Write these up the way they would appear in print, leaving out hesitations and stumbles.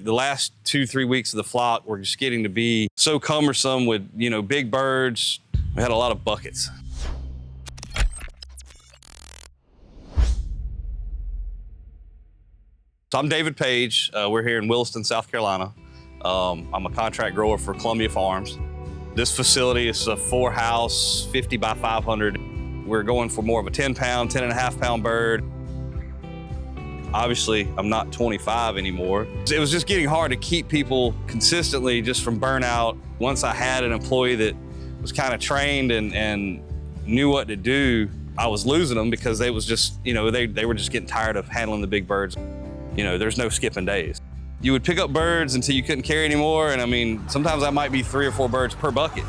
the last 2-3 weeks of the flock were just getting to be so cumbersome with, big birds. We had a lot of buckets. So I'm David Page. We're here in Williston, South Carolina. I'm a contract grower for Columbia Farms. This facility is a 4-house, 50 by 500. We're going for more of a 10-pound, 10.5-pound bird. Obviously, I'm not 25 anymore. It was just getting hard to keep people consistently just from burnout. Once I had an employee that was kind of trained and knew what to do, I was losing them because they was just, they were just getting tired of handling the big birds. There's no skipping days. You would pick up birds until you couldn't carry anymore, and I mean, sometimes that might be 3 or 4 birds per bucket.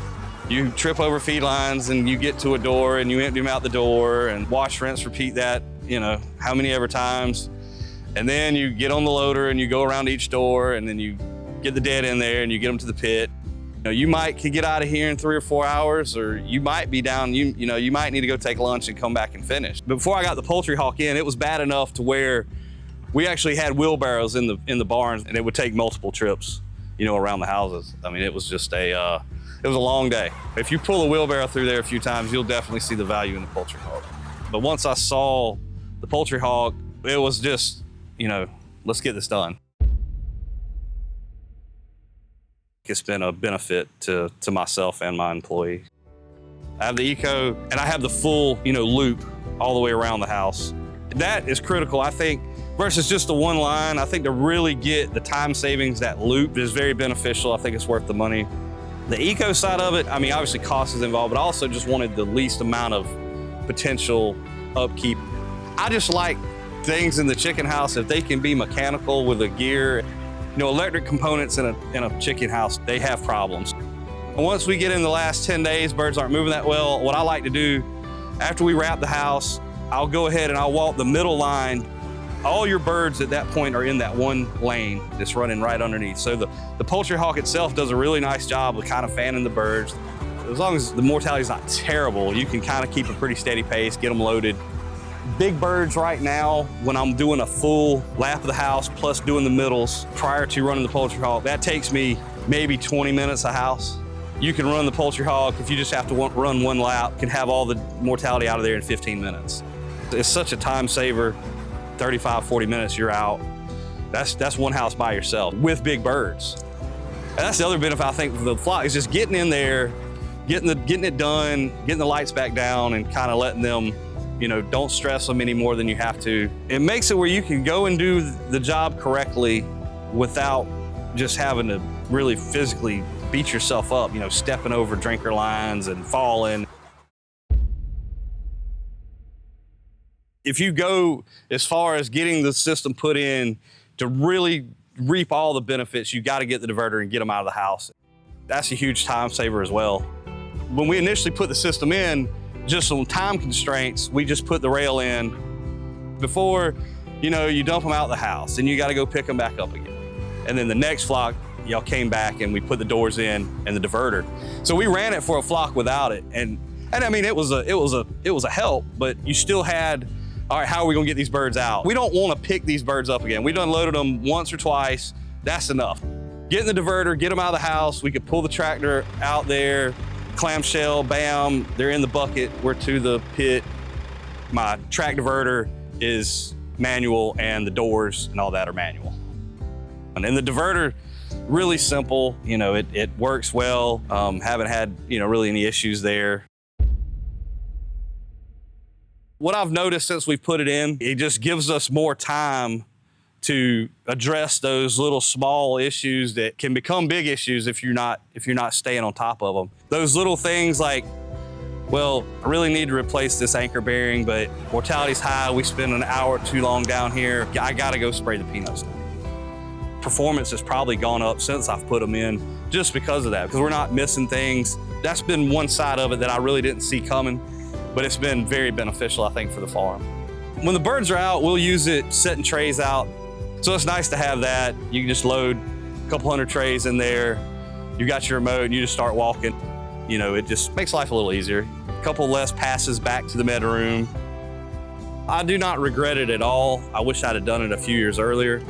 You trip over feed lines and you get to a door and you empty them out the door and wash, rinse, repeat that, how many ever times. And then you get on the loader and you go around each door and then you get the dead in there and you get them to the pit. You could get out of here in 3 or 4 hours, or you might be down, you might need to go take lunch and come back and finish. But before I got the Poultry Hawk in, it was bad enough to where we actually had wheelbarrows in the barns, and it would take multiple trips, around the houses. I mean, it was just it was a long day. If you pull a wheelbarrow through there a few times, you'll definitely see the value in the Poultry Hawk. But once I saw the Poultry Hawk, it was just, let's get this done. It's been a benefit to myself and my employees. I have the Eco, and I have the full, loop all the way around the house. That is critical, I think, versus just the one line. I think to really get the time savings, that loop is very beneficial. I think it's worth the money. The Eco side of it, I mean, obviously cost is involved, but I also just wanted the least amount of potential upkeep. I just like things in the chicken house, if they can be mechanical with a gear. Electric components in a chicken house, they have problems. And once we get in the last 10 days, birds aren't moving that well. What I like to do, after we wrap the house, I'll go ahead and I'll walk the middle line. All your birds at that point are in that one lane that's running right underneath. So the Poultry Hawk itself does a really nice job of kind of fanning the birds. As long as the mortality is not terrible, you can kind of keep a pretty steady pace, get them loaded. Big birds right now, when I'm doing a full lap of the house plus doing the middles prior to running the Poultry Hawk, that takes me maybe 20 minutes a house. You can run the Poultry Hawk, if you just have to run one lap, can have all the mortality out of there in 15 minutes. It's such a time saver. 35, 40 minutes, you're out. That's one house by yourself with big birds. And that's the other benefit, I think, of the flock, is just getting in there, getting it done, getting the lights back down, and kind of letting them, don't stress them any more than you have to. It makes it where you can go and do the job correctly without just having to really physically beat yourself up, stepping over drinker lines and falling. If you go as far as getting the system put in to really reap all the benefits, you got to get the diverter and get them out of the house. That's a huge time saver as well. When we initially put the system in, just on time constraints, we just put the rail in. Before, you dump them out of the house and you got to go pick them back up again. And then the next flock, y'all came back and we put the doors in and the diverter. So we ran it for a flock without it. And I mean, it was a help, but you still had, all right, how are we gonna get these birds out? We don't wanna pick these birds up again. We done loaded them once or twice, that's enough. Get in the diverter, get them out of the house. We could pull the tractor out there, clamshell, bam, they're in the bucket, we're to the pit. My track diverter is manual and the doors and all that are manual. And then the diverter, really simple, it works well. Haven't had, really any issues there. What I've noticed since we put it in, it just gives us more time to address those little small issues that can become big issues if you're not staying on top of them. Those little things like, well, I really need to replace this anchor bearing, but mortality's high. We spend an hour too long down here. I gotta go spray the peanuts. Performance has probably gone up since I've put them in just because of that, because we're not missing things. That's been one side of it that I really didn't see coming. But it's been very beneficial, I think, for the farm. When the birds are out, we'll use it setting trays out. So it's nice to have that. You can just load a couple hundred trays in there. You got your remote and you just start walking. It just makes life a little easier. A couple less passes back to the med room. I do not regret it at all. I wish I'd have done it a few years earlier.